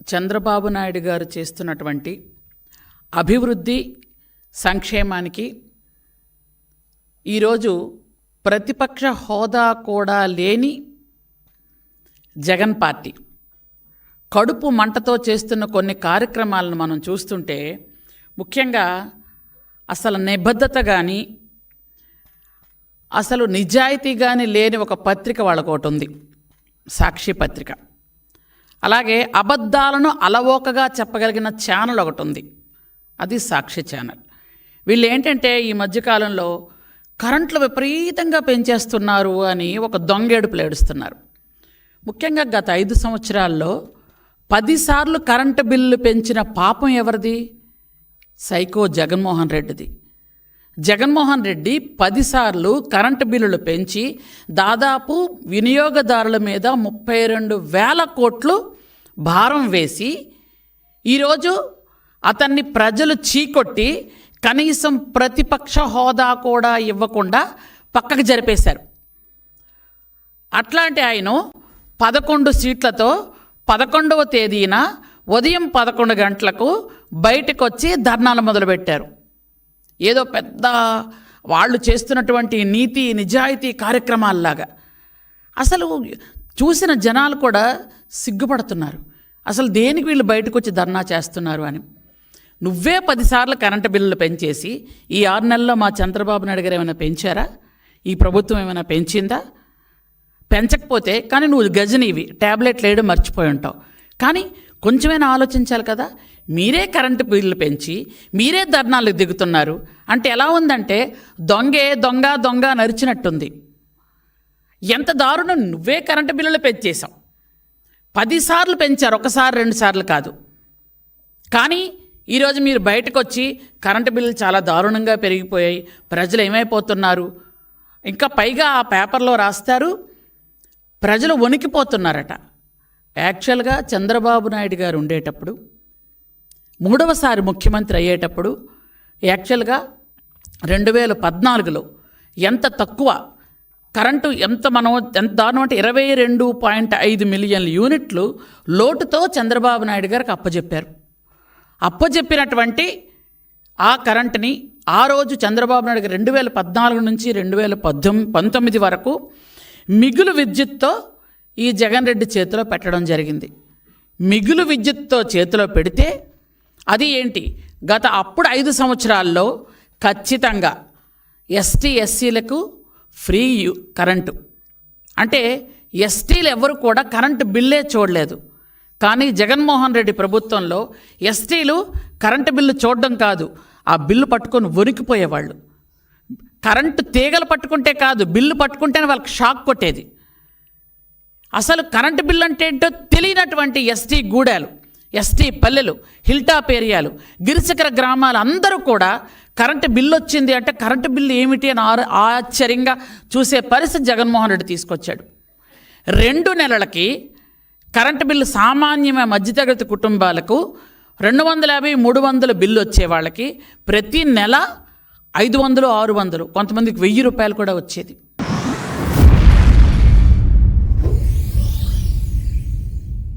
చంద్రబాబు నాయుడు గారు చేస్తున్నటువంటి అభివృద్ధి సంక్షేమానికి ఈరోజు ప్రతిపక్ష హోదా కూడా లేని జగన్ పార్టీ కడుపు మంటతో చేస్తున్న కొన్ని కార్యక్రమాలను మనం చూస్తుంటే ముఖ్యంగా అసలు నిబద్ధత కానీ అసలు నిజాయితీ కానీ లేని ఒక పత్రిక వాళ్ళకు ఒకటి ఉంది, సాక్షి పత్రిక. అలాగే అబద్ధాలను అలవోకగా చెప్పగలిగిన ఛానల్ ఒకటి ఉంది, అది సాక్షి ఛానల్. వీళ్ళు ఏంటంటే ఈ మధ్యకాలంలో కరెంట్లు విపరీతంగా పెంచేస్తున్నారు అని ఒక దొంగేడుపులు ఏడుస్తున్నారు. ముఖ్యంగా గత 5 సంవత్సరాల్లో 10 సార్లు కరెంటు బిల్లు పెంచిన పాపం ఎవరిది? సైకో జగన్మోహన్ రెడ్డిది. జగన్మోహన్ రెడ్డి 10 సార్లు కరెంటు బిల్లులు పెంచి దాదాపు వినియోగదారుల మీద 32,000 కోట్లు భారం వేసి ఈరోజు అతన్ని ప్రజలు చీకొట్టి కనీసం ప్రతిపక్ష హోదా కూడా ఇవ్వకుండా పక్కకు జరిపేశారు. అట్లాంటి ఆయన 11 సీట్లతో 11వ తేదీన ఉదయం 11 గంటలకు బయటకు వచ్చి ధర్నాలు మొదలుపెట్టారు. ఏదో పెద్ద వాళ్ళు చేస్తున్నటువంటి నీతి నిజాయితీ కార్యక్రమాల్లాగా. అసలు చూసిన జనాలు కూడా సిగ్గుపడుతున్నారు, అసలు దేనికి వీళ్ళు బయటకు వచ్చి ధర్నా చేస్తున్నారు అని. నువ్వే 10 సార్లు కరెంటు బిల్లులు పెంచేసి ఈ 6 నెలల్లో మా చంద్రబాబు నాయుడు గారు ఏమైనా పెంచారా? ఈ ప్రభుత్వం ఏమైనా పెంచిందా? పెంచకపోతే కానీ నువ్వు గజనీవి, ట్యాబ్లెట్లు వేయడం మర్చిపోయి ఉంటావు. కానీ కొంచెమైనా ఆలోచించాలి కదా. మీరే కరెంటు బిల్లు పెంచి మీరే ధర్నాలకు దిగుతున్నారు అంటే ఎలా ఉందంటే దొంగ దొంగ నరిచినట్టుంది. ఎంత దారుణం! నువ్వే కరెంటు బిల్లులు పెంచేశావు. 10 సార్లు పెంచారు, 1 సారి 2 సార్లు కాదు. కానీ ఈరోజు మీరు బయటకు వచ్చి కరెంటు బిల్లులు చాలా దారుణంగా పెరిగిపోయాయి, ప్రజలు ఏమైపోతున్నారు, ఇంకా పైగా ఆ పేపర్లో రాస్తారు ప్రజలు వణికిపోతున్నారట. యాక్చువల్గా చంద్రబాబు నాయుడు గారు ఉండేటప్పుడు 3వసారి ముఖ్యమంత్రి అయ్యేటప్పుడు యాక్చువల్గా 2014లో ఎంత తక్కువ కరెంటు ఎంత దారుణం అంటే 22.5 మిలియన్ల యూనిట్లు లోటుతో చంద్రబాబు నాయుడు గారికి అప్పచెప్పారు. అప్పచెప్పినటువంటి ఆ కరెంటుని ఆ రోజు చంద్రబాబు నాయుడు గారు 2014 నుంచి 2019 వరకు మిగులు విద్యుత్తో ఈ జగన్ రెడ్డి చేతిలో పెట్టడం జరిగింది. మిగులు విద్యుత్తో చేతిలో పెడితే అది ఏంటి, అప్పుడు 5 సంవత్సరాల్లో ఖచ్చితంగా ఎస్టీ ఎస్సీలకు ఫ్రీ కరెంటు. అంటే ఎస్టీలు ఎవరు కూడా కరెంటు బిల్లే చూడలేదు. కానీ జగన్మోహన్ రెడ్డి ప్రభుత్వంలో ఎస్టీలు కరెంటు బిల్లు చూడడం కాదు, ఆ బిల్లు పట్టుకొని వణికిపోయేవాళ్ళు. కరెంటు తీగలు పట్టుకుంటే కాదు, బిల్లు పట్టుకుంటేనే వాళ్ళకి షాక్ కొట్టేది. అసలు కరెంటు బిల్లు అంటే ఏంటో తెలియనటువంటి ఎస్టీ గూడాలు, ఎస్టీ పల్లెలు, హిల్టాప్ ఏరియాలు, గిరిశిఖర గ్రామాలు అందరూ కూడా కరెంటు బిల్లు వచ్చింది అంటే కరెంటు బిల్లు ఏమిటి అని ఆశ్చర్యంగా చూసే పరిస్థితి జగన్మోహన్ రెడ్డి తీసుకొచ్చాడు. 2 నెలలకి కరెంటు బిల్లు సామాన్యమైన మధ్యతరగతి కుటుంబాలకు 250, 300 బిల్లు వచ్చే వాళ్ళకి ప్రతి నెల 500, 600, కొంతమందికి 1000 రూపాయలు కూడా వచ్చేది.